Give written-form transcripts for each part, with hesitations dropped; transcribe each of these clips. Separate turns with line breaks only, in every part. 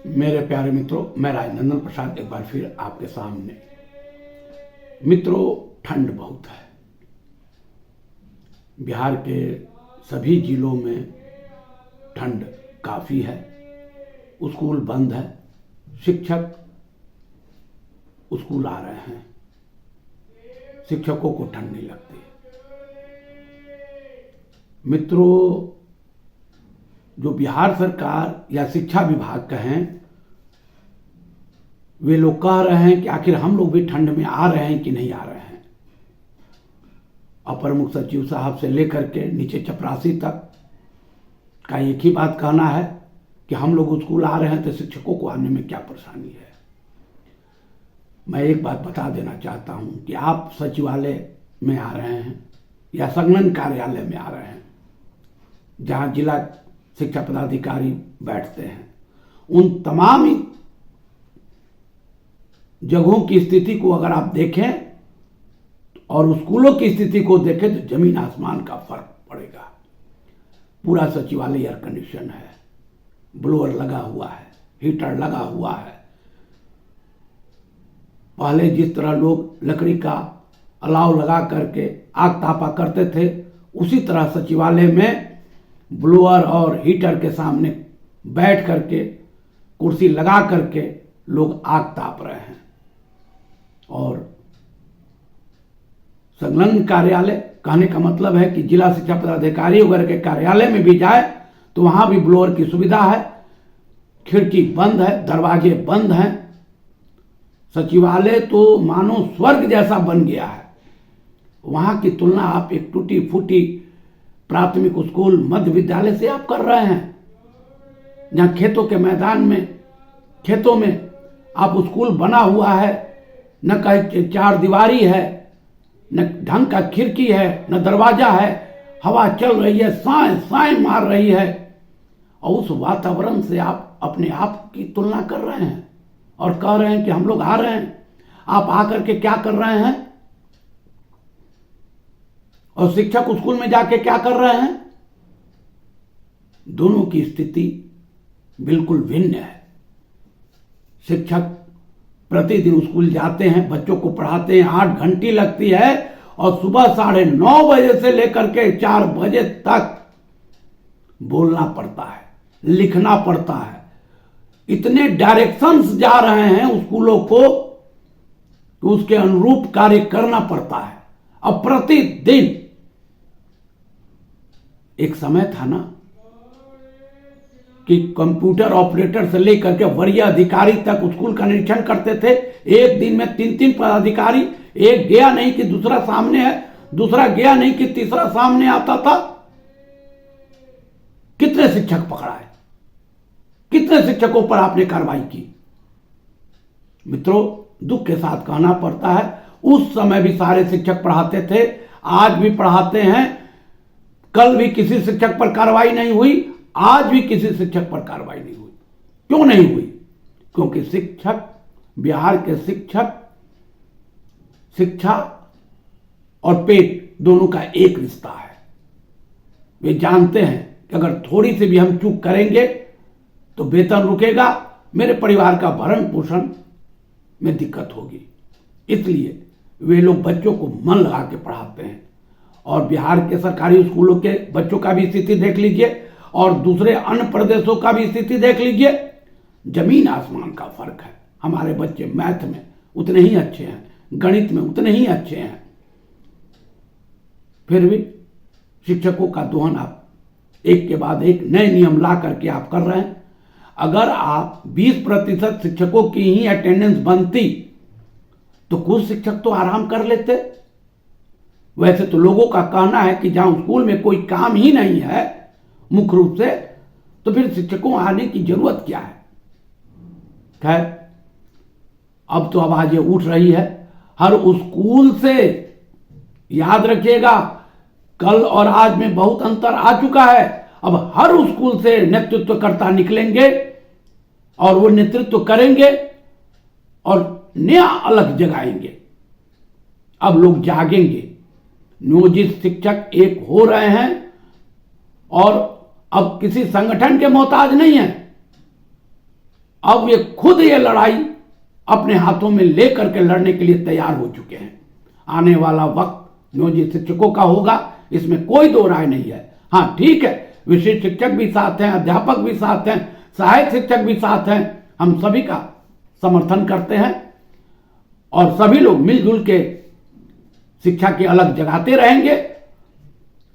मेरे प्यारे मित्रों, मैं राजनंदन प्रसाद एक बार फिर आपके सामने। मित्रों, ठंड बहुत है। बिहार के सभी जिलों में ठंड काफ़ी है। स्कूल बंद है, शिक्षक स्कूल आ रहे हैं, शिक्षकों को ठंड नहीं लगती। मित्रों, जो बिहार सरकार या शिक्षा विभाग कहें, वे लोग कह रहे हैं कि आखिर हम लोग भी ठंड में आ रहे हैं कि नहीं आ रहे हैं। अपर मुख्य सचिव साहब से लेकर के नीचे चपरासी तक का एक ही बात कहना है कि हम लोग स्कूल आ रहे हैं तो शिक्षकों को आने में क्या परेशानी है। मैं एक बात बता देना चाहता हूं कि आप सचिवालय में आ रहे हैं या संलग्न कार्यालय में आ रहे हैं, जहां जिला शिक्षा पदाधिकारी बैठते हैं, उन तमाम जगहों की स्थिति को अगर आप देखें और स्कूलों की स्थिति को देखें तो जमीन आसमान का फर्क पड़ेगा। पूरा सचिवालय एयर कंडीशन है, ब्लोअर लगा हुआ है, हीटर लगा हुआ है। पहले जिस तरह लोग लकड़ी का अलाव लगा करके आग तापा करते थे, उसी तरह सचिवालय में ब्लोअर और हीटर के सामने बैठ करके, कुर्सी लगा करके लोग आग ताप रहे हैं। और संलग्न कार्यालय कहने का मतलब है कि जिला शिक्षा पदाधिकारी वगैरह के कार्यालय में भी जाए तो वहां भी ब्लोअर की सुविधा है, खिड़की बंद है, दरवाजे बंद हैं। सचिवालय तो मानो स्वर्ग जैसा बन गया है। वहां की तुलना आप एक टूटी फूटी प्राथमिक स्कूल, मध्य विद्यालय से आप कर रहे हैं, जहां खेतों के मैदान में, खेतों में आप स्कूल बना हुआ है, न कहीं चार दीवारी है, न ढंग का खिड़की है, न दरवाजा है, हवा चल रही है, साए साए मार रही है, और उस वातावरण से आप अपने आप की तुलना कर रहे हैं और कह रहे हैं कि हम लोग आ रहे हैं। आप आकर के क्या कर रहे हैं और शिक्षक स्कूल में जाके क्या कर रहे हैं? दोनों की स्थिति बिल्कुल भिन्न है। शिक्षक प्रतिदिन स्कूल जाते हैं, बच्चों को पढ़ाते हैं, 8 घंटे लगती है, और सुबह 9:30 बजे से लेकर के 4 बजे तक बोलना पड़ता है, लिखना पड़ता है। इतने डायरेक्शंस जा रहे हैं स्कूलों को कि उसके अनुरूप कार्य करना पड़ता है। अब प्रतिदिन एक समय था ना कि कंप्यूटर ऑपरेटर से लेकर के वरीय अधिकारी तक स्कूल का निरीक्षण करते थे। एक दिन में 3-3 पदाधिकारी, एक गया नहीं कि दूसरा सामने है, दूसरा गया नहीं कि तीसरा सामने आता था। कितने शिक्षक पकड़ाए, कितने शिक्षकों पर आपने कार्रवाई की? मित्रों, दुख के साथ कहना पड़ता है, उस समय भी सारे शिक्षक पढ़ाते थे, आज भी पढ़ाते हैं। कल भी किसी शिक्षक पर कार्रवाई नहीं हुई, आज भी किसी शिक्षक पर कार्रवाई नहीं हुई। क्यों नहीं हुई? क्योंकि शिक्षक, बिहार के शिक्षक, शिक्षा और पेट दोनों का एक रिश्ता है। वे जानते हैं कि अगर थोड़ी सी भी हम चूक करेंगे तो वेतन रुकेगा, मेरे परिवार का भरण पोषण में दिक्कत होगी। इसलिए वे लोग बच्चों को मन लगा के पढ़ाते हैं। और बिहार के सरकारी स्कूलों के बच्चों का भी स्थिति देख लीजिए और दूसरे अन्य प्रदेशों का भी स्थिति देख लीजिए, जमीन आसमान का फर्क है। हमारे बच्चे मैथ में उतने ही अच्छे हैं, गणित में उतने ही अच्छे हैं, फिर भी शिक्षकों का दोहन आप एक के बाद एक नए नियम ला करके आप कर रहे हैं। अगर आप 20% शिक्षकों की ही अटेंडेंस बनती तो कुछ शिक्षक तो आराम कर लेते। वैसे तो लोगों का कहना है कि जहां स्कूल में कोई काम ही नहीं है मुख्य रूप से, तो फिर शिक्षकों आने की जरूरत क्या है? खैर, अब तो आवाजें उठ रही है हर स्कूल से। याद रखिएगा, कल और आज में बहुत अंतर आ चुका है। अब हर स्कूल से नेतृत्वकर्ता निकलेंगे और वो नेतृत्व करेंगे और नया अलग जगाएंगे। अब लोग जागेंगे। नियोजित शिक्षक एक हो रहे हैं और अब किसी संगठन के मोहताज नहीं है। अब ये खुद ये लड़ाई अपने हाथों में लेकर के लड़ने के लिए तैयार हो चुके हैं। आने वाला वक्त नियोजित शिक्षकों का होगा, इसमें कोई दो राय नहीं है। हाँ ठीक है, विशिष्ट शिक्षक भी साथ हैं, अध्यापक भी साथ हैं, सहायक शिक्षक भी साथ हैं, हम सभी का समर्थन करते हैं और सभी लोग मिलजुल के शिक्षा की अलग जगाते रहेंगे।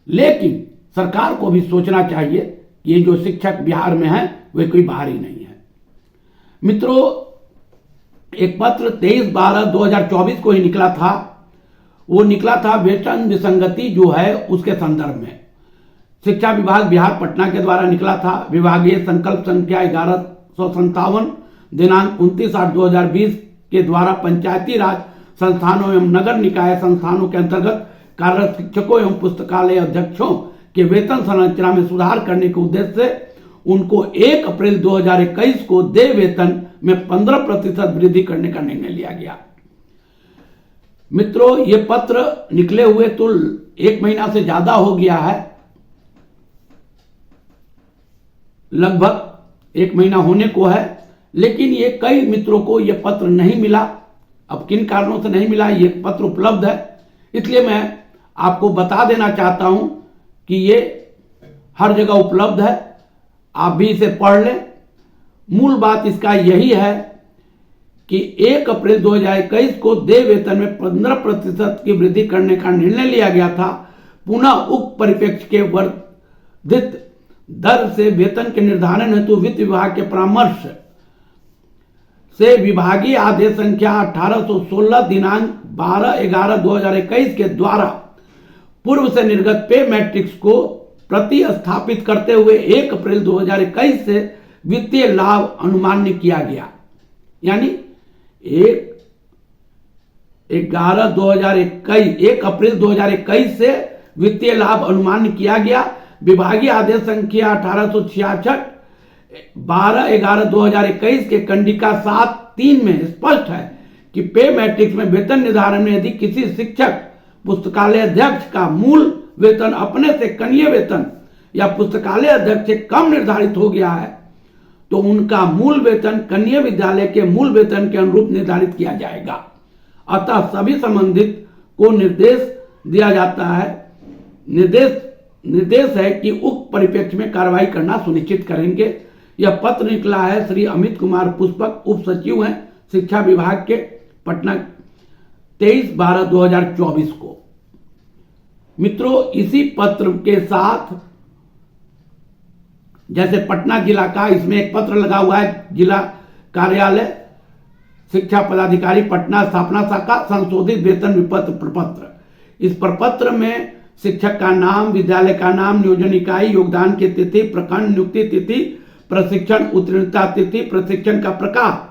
लेकिन सरकार को भी सोचना चाहिए कि ये जो शिक्षक बिहार में हैं वे कोई बाहरी नहीं है। मित्रों, एक पत्र 23/12/2024 को ही निकला था। वो निकला था वेतन विसंगति जो है उसके संदर्भ में। शिक्षा विभाग बिहार पटना के द्वारा निकला था। विभागीय संकल्प संख्या 1157 दिनांक 29/8/2020 के द्वारा पंचायती राज संस्थानों एवं नगर निकाय संस्थानों के अंतर्गत कार्यरत शिक्षकों एवं पुस्तकालय अध्यक्षों के वेतन संरचना में सुधार करने के उद्देश्य से उनको 1 अप्रैल 2021 को देय वेतन में 15% वृद्धि करने का निर्णय लिया गया। मित्रों, ये पत्र निकले हुए तो 1 महीना से ज्यादा हो गया है, लगभग 1 महीना होने को है, लेकिन ये कई मित्रों को ये पत्र नहीं मिला। अब किन कारणों से नहीं मिला, ये पत्र उपलब्ध है, इसलिए मैं आपको बता देना चाहता हूं कि ये हर जगह उपलब्ध है, आप भी इसे पढ़ लें। मूल बात इसका यही है कि 1 अप्रैल 2021 को देय वेतन में 15% की वृद्धि करने का निर्णय लिया गया था। पुनः उक्त परिप्रेक्ष्य के वर्धित दर से वेतन के निर्धारण हेतु वित्त विभाग के परामर्श से विभागीय आदेश संख्या 1816 दिनांक 12/11/2021 के द्वारा पूर्व से निर्गत पे मैट्रिक्स को प्रतिस्थापित करते हुए 1 अप्रैल 2021 से वित्तीय लाभ अनुमान्य किया गया। यानी 1 अप्रैल 2021 से वित्तीय लाभ अनुमान्य किया गया। विभागीय आदेश संख्या 1866 12/11/2021 के कंडिका 7(3) में स्पष्ट है कि पे मैट्रिक्स में वेतन निर्धारण में यदि किसी शिक्षक पुस्तकालय अध्यक्ष का मूल वेतन अपने से कनीय वेतन या पुस्तकालय अध्यक्ष से कम निर्धारित हो गया है तो उनका मूल वेतन कनीय विद्यालय के मूल वेतन के अनुरूप निर्धारित किया जाएगा। अतः सभी संबंधित को निर्देश दिया जाता है, निर्देश है कि उक्त परिप्रेक्ष्य में कार्रवाई करना सुनिश्चित करेंगे। यह पत्र निकला है श्री अमित कुमार पुष्पक, उप सचिव हैं शिक्षा विभाग के, पटना, 23/12/2024 को। मित्रों, इसी पत्र के साथ जैसे पटना जिला का इसमें एक पत्र लगा हुआ है, जिला कार्यालय शिक्षा पदाधिकारी पटना स्थापना शाखा संशोधित वेतन विपत्र प्रपत्र। इस प्रपत्र में शिक्षक का नाम, विद्यालय का नाम, नियोजन इकाई, योगदान की तिथि, प्रखंड नियुक्ति तिथि, प्रशिक्षण उत्तीर्णता तिथि, प्रशिक्षण का प्रकार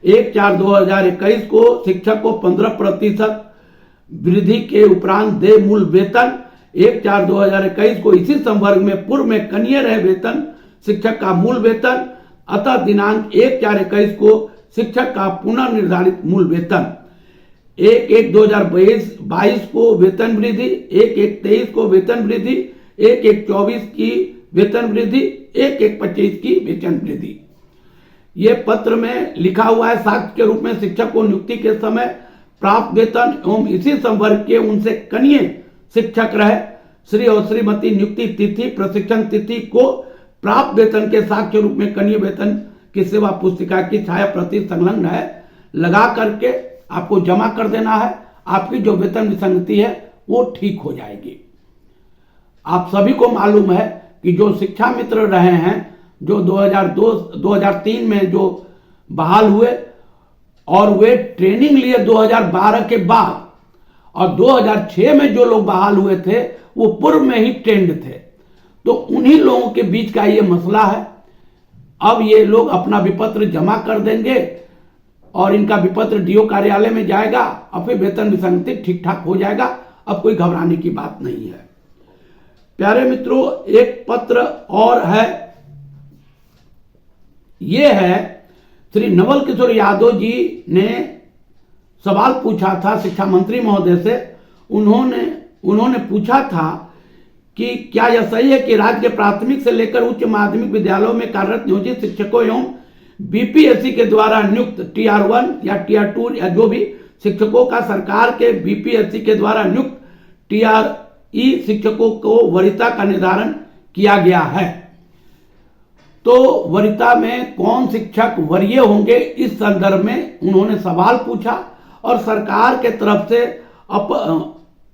1/4/2021 को शिक्षक को 15% वृद्धि के उपरांत दे मूल वेतन, 1/4/2021 को इसी संवर्ग में पूर्व में कनीय रहे वेतन शिक्षक का मूल वेतन, अतः दिनांक 1/4/21 को शिक्षक का पुनः निर्धारित मूल वेतन, 1/1/2022 को वेतन वृद्धि, 1/1/23 को वेतन वृद्धि, 1/1/24 की वेतन वृद्धि, 1/1/25 की वेतन वृद्धि। ये पत्र में लिखा हुआ है साक्ष्य के रूप में शिक्षक को नियुक्ति के समय प्राप्त वेतन एवं इसी संवर्ग के उनसे कनीय शिक्षक रहे श्री और श्रीमती नियुक्ति तिथि, प्रशिक्षण तिथि को प्राप्त वेतन के साक्ष्य रूप में कनीय वेतन की सेवा पुस्तिका की छाया प्रति संलग्न है लगा करके आपको जमा कर देना है। आपकी जो वेतन विसंगति है वो ठीक हो जाएगी। आप सभी को मालूम है कि जो शिक्षा मित्र रहे हैं, जो 2003 में जो बहाल हुए और वे ट्रेनिंग लिए 2012 के बाद, और 2006 में जो लोग बहाल हुए थे वो पूर्व में ही ट्रेंड थे, तो उन्हीं लोगों के बीच का ये मसला है। अब ये लोग अपना विपत्र जमा कर देंगे और इनका विपत्र डीओ कार्यालय में जाएगा और फिर वेतन विसंगति ठीक ठाक हो जाएगा। अब कोई घबराने की बात नहीं है। प्यारे मित्रों, एक पत्र और है, ये है श्री नवल किशोर यादव जी ने सवाल पूछा था शिक्षा मंत्री महोदय से। उन्होंने पूछा था कि क्या यह सही है कि राज्य के प्राथमिक से लेकर उच्च माध्यमिक विद्यालयों में कार्यरत नियोजित शिक्षकों एवं बीपीएससी के द्वारा नियुक्त टीआर1 या टीआर2 या जो भी शिक्षकों का सरकार के बीपीएससी के द्वारा नियुक्त टीआरई शिक्षकों को वरीयता का निर्धारण किया गया है। तो वरीयता में कौन शिक्षक वरीय होंगे, इस संदर्भ में उन्होंने सवाल पूछा और सरकार के तरफ से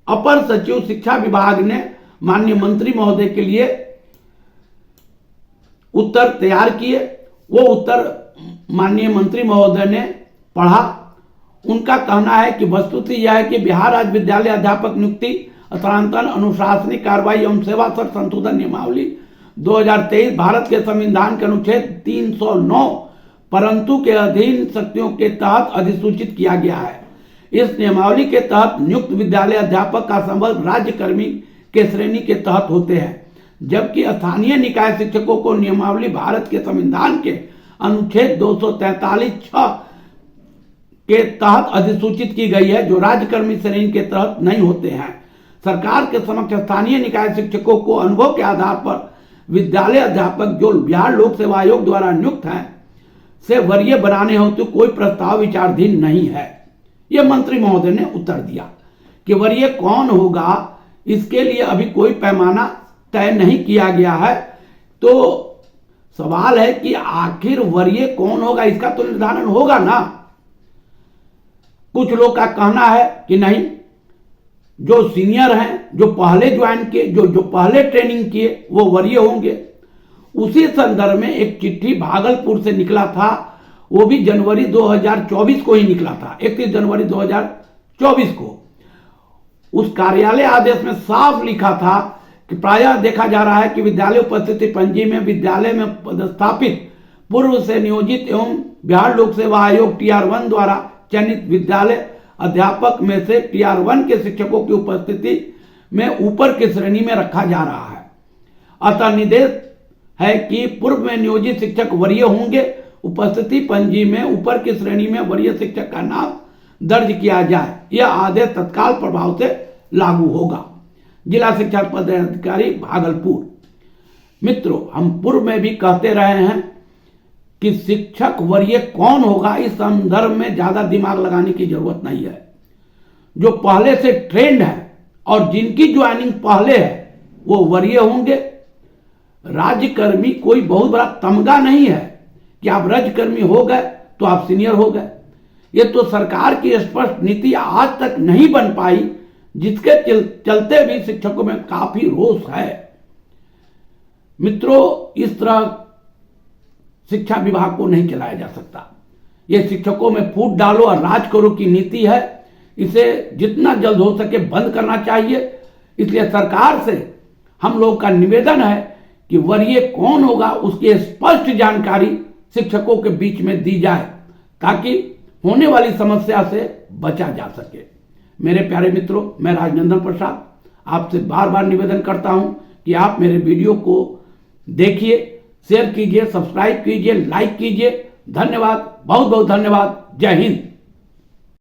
अपर सचिव शिक्षा विभाग ने माननीय मंत्री महोदय के लिए उत्तर तैयार किए। वो उत्तर माननीय मंत्री महोदय ने पढ़ा। उनका कहना है कि वस्तुतः यह है कि बिहार राज्य विद्यालय अध्यापक नियुक्ति स्थानांतरण अनुशासनिक कार्रवाई एवं सेवा शर्त संशोधन नियमावली 2023 भारत के संविधान के अनुच्छेद 309 परंतु के अधीन शक्तियों के तहत अधिसूचित किया गया है। इस नियमावली के तहत नियुक्त विद्यालय अध्यापक का संबंध राज्य कर्मी के श्रेणी के तहत होते हैं, जबकि स्थानीय निकाय शिक्षकों को नियमावली भारत के संविधान के अनुच्छेद 243(6) के तहत अधिसूचित की गई है, जो राज्यकर्मी श्रेणी के तहत नहीं होते हैं। सरकार के समक्ष स्थानीय निकाय शिक्षकों को अनुभव के आधार पर विद्यालय अध्यापक जो बिहार लोक सेवा आयोग द्वारा नियुक्त हैं से वरीय बनाने हो तो कोई प्रस्ताव विचाराधीन नहीं है। यह मंत्री महोदय ने उत्तर दिया कि वरीय कौन होगा, इसके लिए अभी कोई पैमाना तय नहीं किया गया है। तो सवाल है कि आखिर वरीय कौन होगा, इसका तो निर्धारण होगा ना। कुछ लोग का कहना है कि नहीं, जो सीनियर हैं, जो पहले ज्वाइन किए, जो पहले ट्रेनिंग किए, वो वरीय होंगे। उसी संदर्भ में एक चिट्ठी भागलपुर से निकला था, वो भी जनवरी 2024 को ही निकला था, 31 जनवरी 2024 को। उस कार्यालय आदेश में साफ लिखा था कि प्रायः देखा जा रहा है कि विद्यालय उपस्थिति पंजी में विद्यालय में पदस्थापित पूर्व से नियोजित एवं बिहार लोक सेवा आयोग टीआर1 द्वारा चयनित विद्यालय अध्यापक में से टीआर1 के शिक्षकों की उपस्थिति में ऊपर की श्रेणी में रखा जा रहा है। अतः निर्देश है कि पूर्व में नियोजित शिक्षक वरीय होंगे। उपस्थिति पंजी में ऊपर की श्रेणी में वरीय शिक्षक का नाम दर्ज किया जाए। यह आदेश तत्काल प्रभाव से लागू होगा। जिला शिक्षा पदाधिकारी भागलपुर। मित्रों, हम पूर्व में भी कहते रहे हैं कि शिक्षक वरीय कौन होगा, इस संदर्भ में ज्यादा दिमाग लगाने की जरूरत नहीं है। जो पहले से ट्रेंड है और जिनकी ज्वाइनिंग पहले है वो वरीय होंगे। राज्यकर्मी कोई बहुत बड़ा तमगा नहीं है कि आप राज्यकर्मी हो गए तो आप सीनियर हो गए। ये तो सरकार की स्पष्ट नीति आज तक नहीं बन पाई, जिसके चलते भी शिक्षकों में काफी रोष है। मित्रों, इस तरह शिक्षा विभाग को नहीं चलाया जा सकता। यह शिक्षकों में फूट डालो और राज करो की नीति है। इसे जितना जल्द हो सके बंद करना चाहिए। इसलिए सरकार से हम लोग का निवेदन है कि वरीय कौन होगा, उसकी स्पष्ट जानकारी शिक्षकों के बीच में दी जाए, ताकि होने वाली समस्या से बचा जा सके। मेरे प्यारे मित्रों, मैं राजनंदन प्रसाद आपसे बार बार निवेदन करता हूं कि आप मेरे वीडियो को देखिए, शेयर कीजिए, सब्सक्राइब कीजिए, लाइक कीजिए। धन्यवाद, बहुत बहुत धन्यवाद। जय हिंद।